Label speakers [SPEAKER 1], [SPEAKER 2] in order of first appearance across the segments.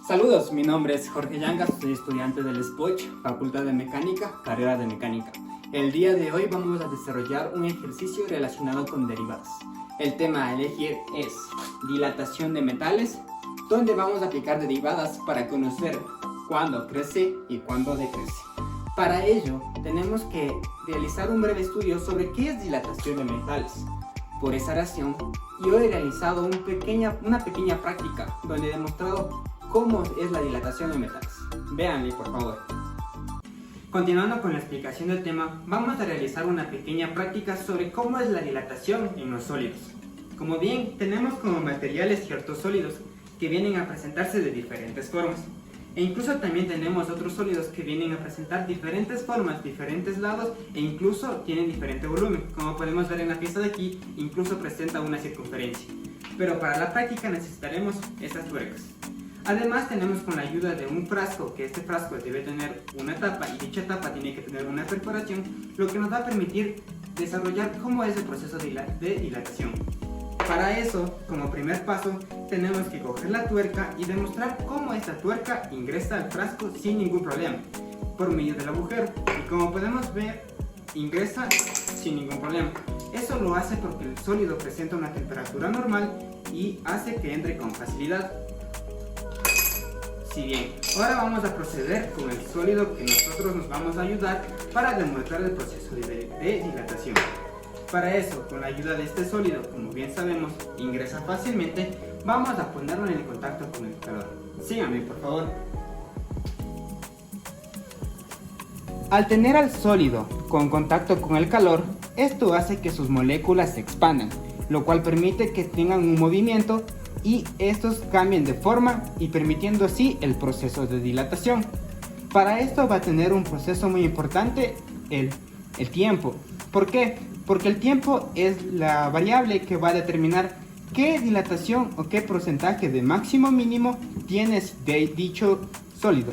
[SPEAKER 1] Saludos, mi nombre es Jorge Yangas, soy estudiante del SPOICH, Facultad de Mecánica, carrera de Mecánica. El día de hoy vamos a desarrollar un ejercicio relacionado con derivadas. El tema a elegir es dilatación de metales, donde vamos a aplicar derivadas para conocer cuándo crece y cuándo decrece. Para ello, tenemos que realizar un breve estudio sobre qué es dilatación de metales. Por esa razón, yo he realizado una pequeña práctica donde he demostrado cómo es la dilatación de metales. Véanle, por favor. Continuando con la explicación del tema, vamos a realizar una pequeña práctica sobre cómo es la dilatación en los sólidos. Como bien, tenemos como materiales ciertos sólidos que vienen a presentarse de diferentes formas. E incluso también tenemos otros sólidos que vienen a presentar diferentes formas, diferentes lados e incluso tienen diferente volumen. Como podemos ver en la pieza de aquí, incluso presenta una circunferencia. Pero para la práctica necesitaremos estas tuercas. Además tenemos con la ayuda de un frasco, que este frasco debe tener una tapa y dicha tapa tiene que tener una perforación, lo que nos va a permitir desarrollar cómo es el proceso de dilatación. Para eso, como primer paso, tenemos que coger la tuerca y demostrar cómo esta tuerca ingresa al frasco sin ningún problema, por medio del agujero. Y como podemos ver, ingresa sin ningún problema. Eso lo hace porque el sólido presenta una temperatura normal y hace que entre con facilidad. Si bien, ahora vamos a proceder con el sólido que nosotros nos vamos a ayudar para demostrar el proceso de dilatación. Para eso, con la ayuda de este sólido, como bien sabemos, ingresa fácilmente, vamos a ponerlo en el contacto con el calor. Síganme, por favor. Al tener al sólido con contacto con el calor, esto hace que sus moléculas se expandan, lo cual permite que tengan un movimiento y estos cambien de forma y permitiendo así el proceso de dilatación. Para esto va a tener un proceso muy importante, el tiempo. ¿Por qué? Porque el tiempo es la variable que va a determinar qué dilatación o qué porcentaje de máximo mínimo tienes de dicho sólido.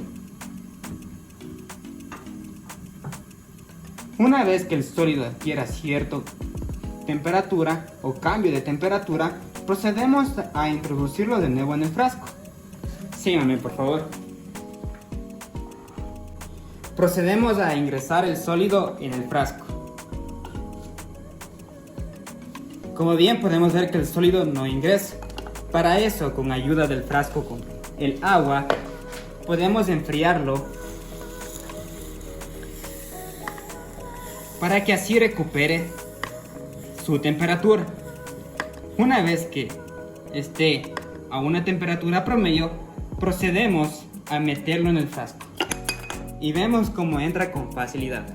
[SPEAKER 1] Una vez que el sólido adquiera cierta temperatura o cambio de temperatura, procedemos a introducirlo de nuevo en el frasco. Síganme, por favor. Procedemos a ingresar el sólido en el frasco. Como bien podemos ver que el sólido no ingresa. Para eso, con ayuda del frasco con el agua, podemos enfriarlo para que así recupere su temperatura. Una vez que esté a una temperatura promedio, procedemos a meterlo en el frasco y vemos cómo entra con facilidad.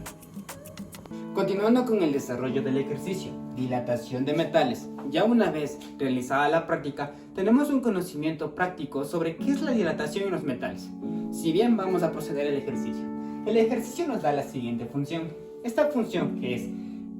[SPEAKER 1] Continuando con el desarrollo del ejercicio, dilatación de metales. Ya una vez realizada la práctica, tenemos un conocimiento práctico sobre qué es la dilatación en los metales. Si bien vamos a proceder al ejercicio, el ejercicio nos da la siguiente función. Esta función, que es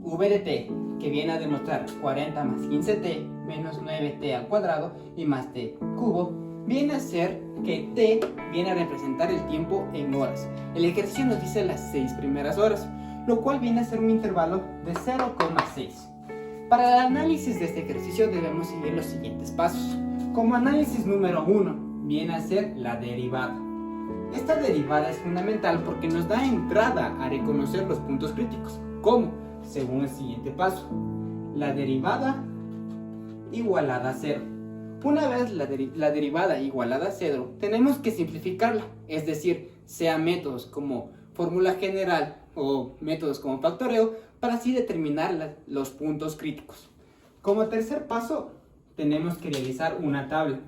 [SPEAKER 1] v de t, que viene a demostrar 40 más 15t menos 9t al cuadrado y más t cubo, viene a ser que t viene a representar el tiempo en horas. El ejercicio nos dice las 6 primeras horas, lo cual viene a ser un intervalo de 0,6. Para el análisis de este ejercicio debemos seguir los siguientes pasos. Como análisis número 1 viene a ser la derivada. Esta derivada es fundamental porque nos da entrada a reconocer los puntos críticos. ¿Cómo? Según el siguiente paso. La derivada igualada a 0. Una vez la derivada igualada a 0, tenemos que simplificarla, es decir, sea métodos como fórmula general o métodos como factoreo, para así determinar los puntos críticos. Como tercer paso, tenemos que realizar una tabla.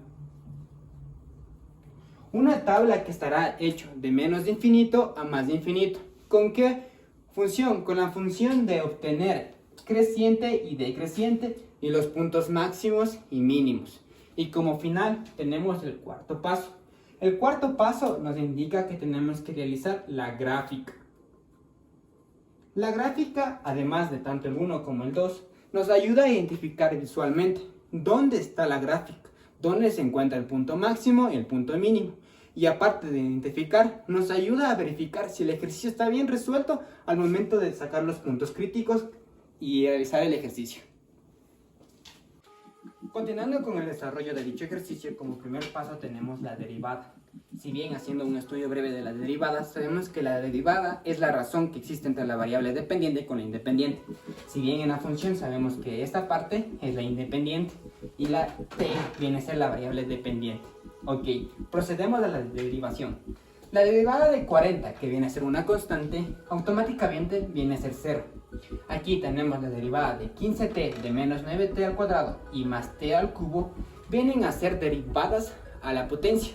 [SPEAKER 1] Una tabla que estará hecho de menos de infinito a más de infinito. ¿Con qué función? Con la función de obtener creciente y decreciente y los puntos máximos y mínimos. Y como final tenemos el cuarto paso. El cuarto paso nos indica que tenemos que realizar la gráfica. La gráfica, además de tanto el 1 como el 2, nos ayuda a identificar visualmente dónde está la gráfica, dónde se encuentra el punto máximo y el punto mínimo. Y aparte de identificar, nos ayuda a verificar si el ejercicio está bien resuelto al momento de sacar los puntos críticos y realizar el ejercicio. Continuando con el desarrollo de dicho ejercicio, como primer paso tenemos la derivada. Si bien haciendo un estudio breve de la derivada, sabemos que la derivada es la razón que existe entre la variable dependiente con la independiente. Si bien en la función sabemos que esta parte es la independiente y la t viene a ser la variable dependiente. Ok, procedemos a la derivación. La derivada de 40, que viene a ser una constante, automáticamente viene a ser 0. Aquí tenemos la derivada de 15t de menos 9t al cuadrado y más t al cubo, vienen a ser derivadas a la potencia.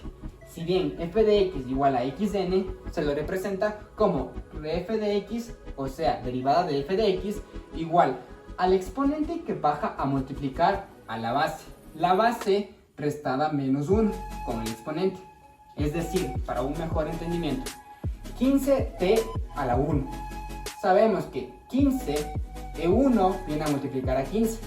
[SPEAKER 1] Si bien f de x igual a xn, se lo representa como f de x, o sea, derivada de f de x, igual al exponente que baja a multiplicar a la base restada menos 1 con el exponente. Es decir, para un mejor entendimiento, 15t a la 1. Sabemos que 15 de 1 viene a multiplicar a 15,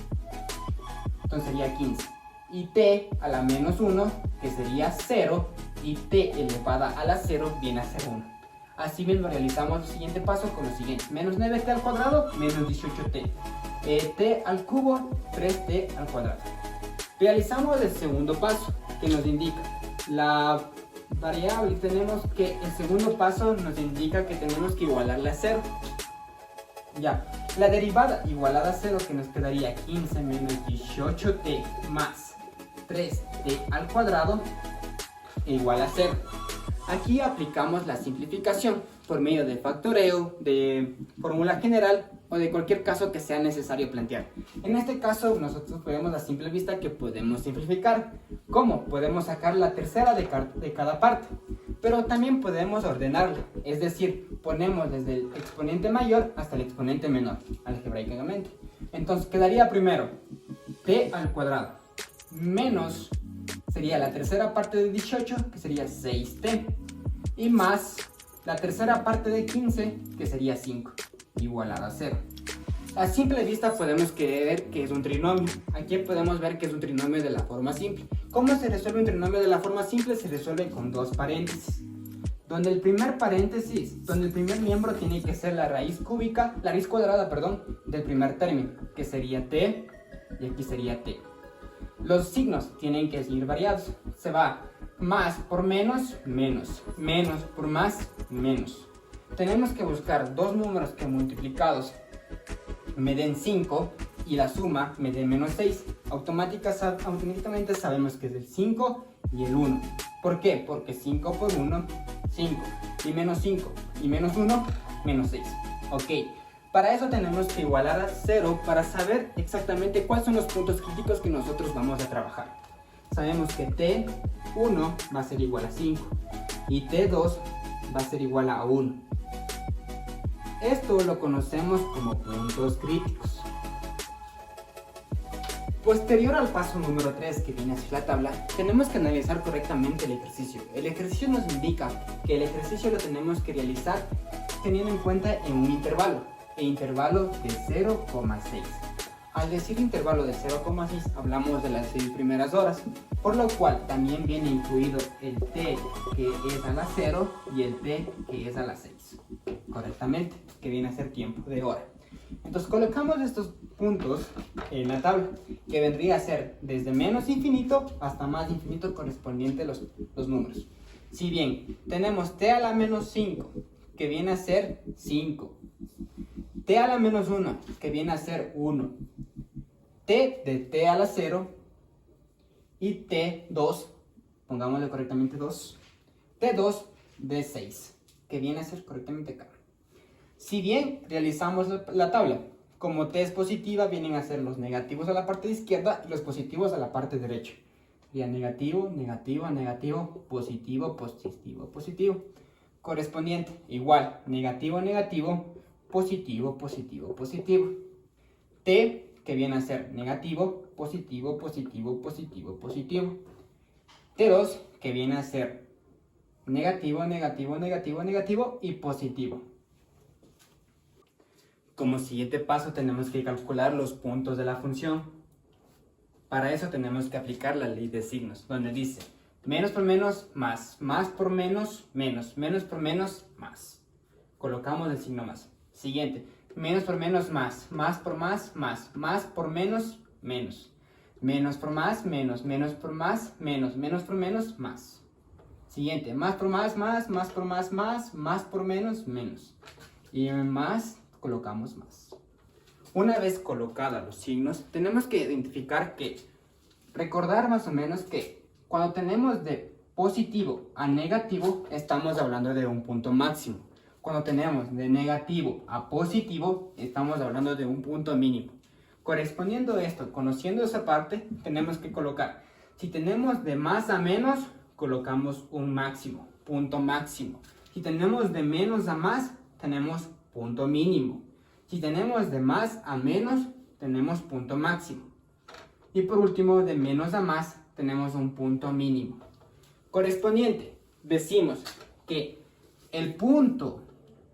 [SPEAKER 1] entonces sería 15. Y t a la menos 1, que sería 0, y t elevada a la 0 viene a ser 1. Así mismo realizamos el siguiente paso con lo siguiente: menos 9t al cuadrado, menos 18t. T al cubo, 3t al cuadrado. Realizamos el segundo paso, que nos indica la variable. Tenemos que el segundo paso nos indica que tenemos que igualarla a 0. Ya, la derivada igualada a 0, que nos quedaría 15 menos 18t más 3t al cuadrado igual a 0. Aquí aplicamos la simplificación por medio de factoreo, de fórmula general o de cualquier caso que sea necesario plantear. En este caso nosotros vemos a simple vista que podemos simplificar. ¿Cómo? Podemos sacar la tercera de cada parte, pero también podemos ordenarla, es decir, ponemos desde el exponente mayor hasta el exponente menor, algebraicamente. Entonces quedaría primero t al cuadrado menos, sería la tercera parte de 18, que sería 6t, y más la tercera parte de 15, que sería 5, igualada a 0. A simple vista podemos ver que es un trinomio. Aquí podemos ver que es un trinomio de la forma simple. ¿Cómo se resuelve un trinomio de la forma simple? Se resuelve con dos paréntesis, donde el primer miembro tiene que ser la raíz cuadrada, del primer término, que sería t, y aquí sería t. Los signos tienen que seguir variados. Se va más por menos, menos, menos por más, menos. Tenemos que buscar dos números que multiplicados me den 5 y la suma me dé menos 6. Automáticamente sabemos que es el 5 y el 1. ¿Por qué? Porque 5 por 1, 5. Y menos 5 y menos 1, menos 6. Ok. Para eso tenemos que igualar a 0 para saber exactamente cuáles son los puntos críticos que nosotros vamos a trabajar. Sabemos que t1 va a ser igual a 5 y t2 va a ser igual a 1. Esto lo conocemos como puntos críticos. Posterior al paso número 3, que viene hacia la tabla, tenemos que analizar correctamente el ejercicio. El ejercicio nos indica que el ejercicio lo tenemos que realizar teniendo en cuenta en un intervalo de 0,6. Al decir intervalo de 0,6 hablamos de las 6 primeras horas, por lo cual también viene incluido el t que es a la 0 y el t que es a la 6, correctamente, que viene a ser tiempo de hora. Entonces colocamos estos puntos en la tabla, que vendría a ser desde menos infinito hasta más infinito correspondiente los números. Si bien tenemos t a la menos 5, que viene a ser 5, t a la menos 1, que viene a ser 1, t de t a la 0 y t2, pongámosle correctamente 2, t2 de 6, que viene a ser correctamente acá. Si bien realizamos la tabla, como t es positiva, vienen a ser los negativos a la parte de izquierda y los positivos a la parte derecha. Sería negativo, negativo, negativo, positivo, positivo, positivo. Correspondiente, igual, negativo, negativo, positivo, positivo, positivo. T, que viene a ser negativo, positivo, positivo, positivo, positivo. T2, que viene a ser negativo, negativo, negativo, negativo y positivo. Como siguiente paso tenemos que calcular los puntos de la función. Para eso tenemos que aplicar la ley de signos, donde dice menos por menos, más, más por menos, menos, menos por menos, más. Colocamos el signo más. Siguiente, menos por menos, más, más por más, más, más por menos, menos. Menos por más, menos, menos por más, menos, menos por menos, más. Siguiente, más por más por más, más por menos, menos. Y en más, colocamos más. Una vez colocados los signos, tenemos que identificar recordar más o menos que cuando tenemos de positivo a negativo, estamos hablando de un punto máximo. Cuando tenemos de negativo a positivo, estamos hablando de un punto mínimo. Correspondiendo a esto, conociendo esa parte, tenemos que colocar, si tenemos de más a menos, colocamos un máximo, punto máximo. Si tenemos de menos a más, tenemos punto mínimo. Si tenemos de más a menos, tenemos punto máximo. Y por último, de menos a más, tenemos un punto mínimo. Correspondiente, decimos que el punto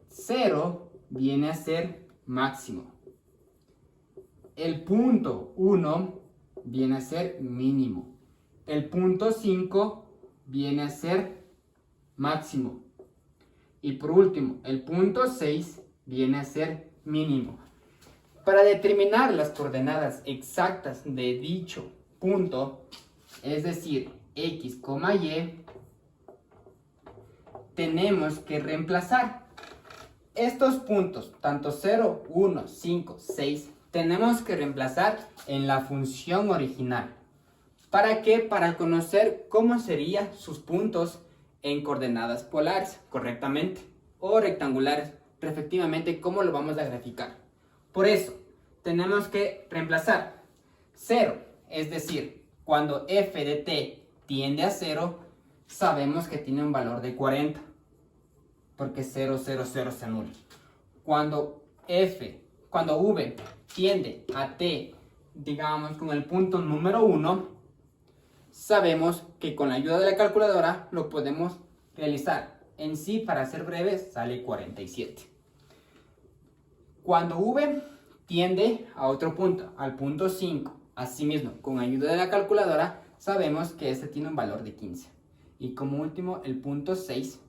[SPEAKER 1] 0 viene a ser máximo. El punto 1 viene a ser mínimo. El punto 5 viene a ser máximo. Y por último, el punto 6 viene a ser mínimo. Para determinar las coordenadas exactas de dicho punto, es decir, x, y, tenemos que reemplazar estos puntos, tanto 0, 1, 5, 6, tenemos que reemplazar en la función original. ¿Para qué? Para conocer cómo serían sus puntos en coordenadas polares, correctamente, o rectangulares, respectivamente, cómo lo vamos a graficar. Por eso, tenemos que reemplazar 0, es decir, cuando f de t tiende a 0, sabemos que tiene un valor de 40, porque 0, 0, 0 se anula. Cuando v tiende a t, digamos con el punto número 1, sabemos que con la ayuda de la calculadora lo podemos realizar. En sí, para ser breves, sale 47. Cuando v tiende a otro punto, al punto 5, asimismo, con ayuda de la calculadora, sabemos que este tiene un valor de 15. Y como último, el punto 6,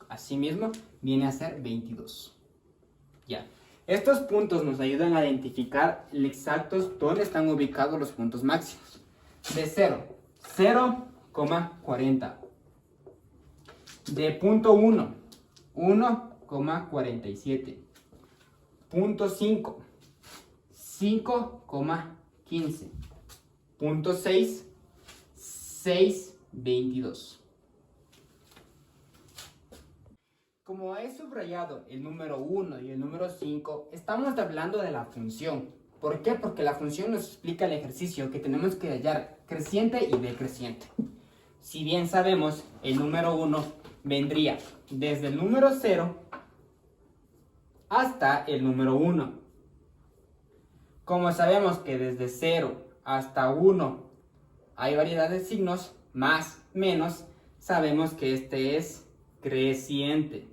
[SPEAKER 1] asimismo, viene a ser 22. Ya. Estos puntos nos ayudan a identificar exactos dónde están ubicados los puntos máximos. De 0, 0,40. De punto 1, 1,47. Punto 5, 5,15. Punto 6, 6,22. Como he subrayado el número 1 y el número 5, estamos hablando de la función. ¿Por qué? Porque la función nos explica el ejercicio que tenemos que hallar creciente y decreciente. Si bien sabemos, el número 1 vendría desde el número 0 hasta el número 1. Como sabemos que desde 0 hasta 1 hay variedad de signos, más, menos, sabemos que este es creciente.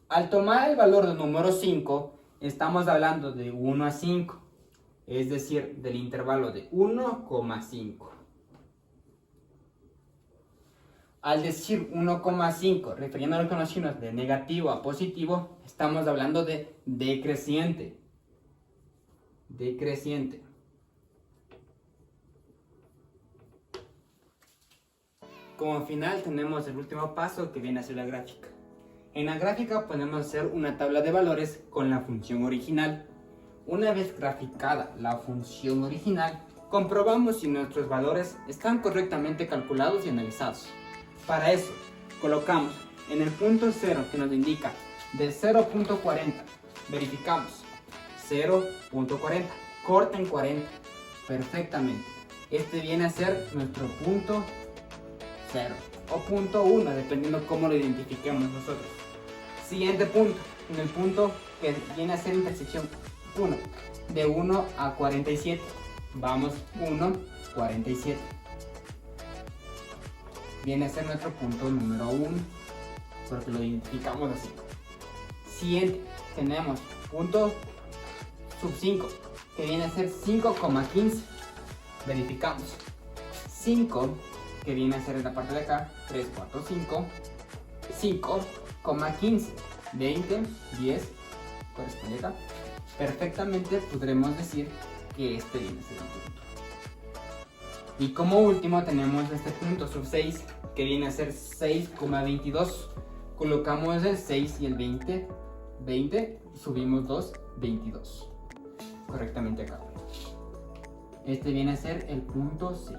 [SPEAKER 1] Al tomar el valor del número 5, estamos hablando de 1 a 5, es decir, del intervalo de 1,5. Al decir 1,5, refiriéndonos con los signos de negativo a positivo, estamos hablando de decreciente. Decreciente. Como final tenemos el último paso que viene a ser la gráfica. En la gráfica podemos hacer una tabla de valores con la función original. Una vez graficada la función original, comprobamos si nuestros valores están correctamente calculados y analizados. Para eso, colocamos en el punto 0 que nos indica de 0.40, verificamos 0.40, corta en 40, perfectamente. Este viene a ser nuestro punto 0 o punto 1, dependiendo cómo lo identifiquemos nosotros. Siguiente punto, en el punto que viene a ser intersección 1, de 1 a 47, vamos 1, 47. Viene a ser nuestro punto número 1, porque lo identificamos así. Siguiente, tenemos punto sub 5, que viene a ser 5,15. Verificamos. 5, que viene a ser en la parte de acá, 3, 4, 5. 5,15. 20, 10, corresponde acá. perfectamente podremos decir que este viene a ser un punto. Y como último tenemos este punto sub 6 que viene a ser 6,22. Colocamos el 6 y el 20, subimos 2, 22. Correctamente acá. Este viene a ser el punto 6.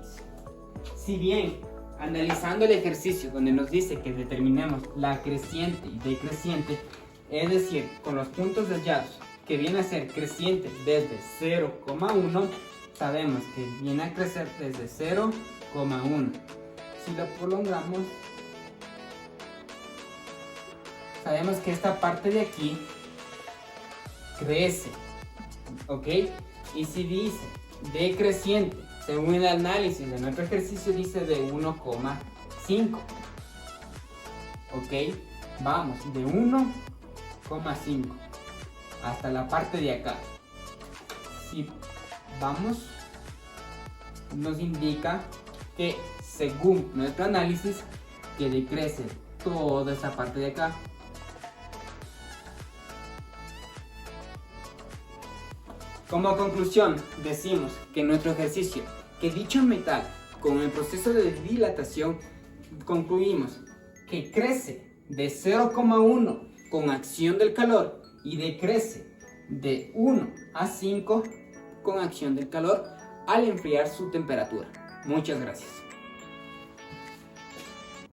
[SPEAKER 1] Si bien, analizando el ejercicio donde nos dice que determinemos la creciente y decreciente, es decir, con los puntos hallados, que viene a ser creciente desde 0,1, sabemos que viene a crecer desde 0,1. Si lo prolongamos, sabemos que esta parte de aquí crece, ¿ok? Y si dice decreciente, según el análisis de nuestro ejercicio, dice de 1,5, ¿ok? Vamos de 1,5 hasta la parte de acá. Si vamos, nos indica que según nuestro análisis, que decrece toda esa parte de acá. Como conclusión, decimos que nuestro ejercicio, que dicho metal con el proceso de dilatación, concluimos que crece de 0,1 con acción del calor y decrece de 1 a 5 con acción del calor al enfriar su temperatura. Muchas gracias.